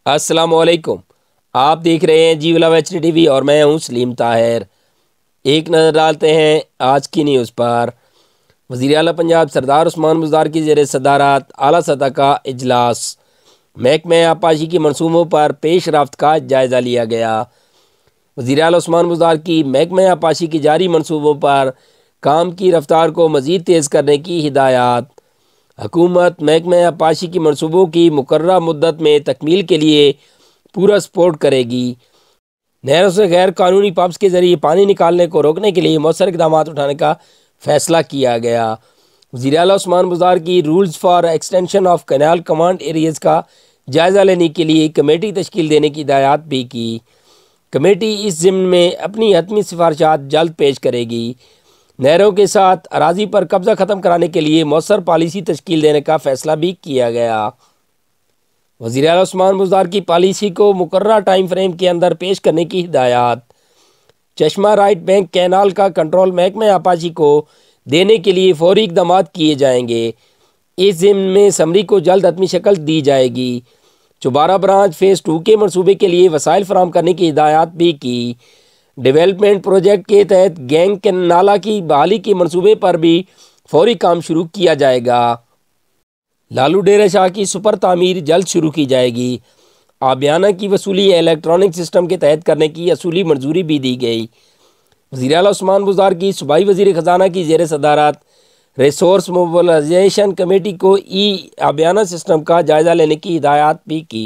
السلام علیکم۔ آپ دیکھ رہے ہیں جی ولاو ایچ ڈی ٹی وی اور میں ہوں سلیم طاہر۔ ایک نظر ڈالتے ہیں آج کی نیوز پر۔ وزیر اعلیٰ پنجاب سردار عثمان بزدار کی زیر صدارت اعلیٰ سطح کا اجلاس۔ محکمہ آبپاشی کی منصوبوں پر پیش رفت کا جائزہ لیا گیا۔ وزیر اعلیٰ عثمان بزدار کی محکمہ آبپاشی کی جاری منصوبوں پر کام کی رفتار کو مزید تیز کرنے کی ہدایات۔ حکومت محکمہ آبپاشی کی منصوبوں کی مقررہ مدت میں تکمیل کے لیے پورا سپورٹ کرے گی۔ نہروں سے غیر قانونی پمپس کے ذریعے پانی نکالنے کو روکنے کے لیے مؤثر اقدامات اٹھانے کا فیصلہ کیا گیا۔ وزیر اعلیٰ عثمان بزدار کی rules for extension of canal command areas کا جائزہ لینے کے لیے کمیٹی تشکیل دینے کی ہدایات بھی کی۔ کمیٹی اس ضمن میں اپنی حتمی سفارشات جلد پیش کرے گی۔ نہروں کے ساتھ اراضی پر قبضہ ختم کرانے کے لیے مؤثر پالیسی تشکیل دینے کا فیصلہ بھی کیا گیا۔ وزیر اعلیٰ عثمان بزدار کی پالیسی کو مقررہ ٹائم فریم کے اندر پیش کرنے کی ہدایات۔ چشمہ رائٹ بینک کینال کا کنٹرول محکمہ آبپاشی کو دینے کے لیے فوری اقدامات کیے جائیں گے۔ اس ضمن میں سمری کو جلد حتمی شکل دی جائے گی۔ چوبارہ برانچ فیز 2 کے منصوبے کے لیے وسائل فراہم کرنے کی ہدایات بھی کی۔ ڈیولپمنٹ پروجیکٹ کے تحت گینگ کے نالہ کی بحالی کے منصوبے پر بھی فوری کام شروع کیا جائے گا۔ لالو ڈیرہ شاہ کی سپر تعمیر جلد شروع کی جائے گی۔ آبیانہ کی وصولی الیکٹرانک سسٹم کے تحت کرنے کی اصولی منظوری بھی دی گئی۔ وزیر اعلیٰ عثمان بزدار کی صوبائی وزیر خزانہ کی زیر صدارت ریسورس موبلائزیشن کمیٹی کو آبیانہ سسٹم کا جائزہ لینے کی ہدایات بھی کی۔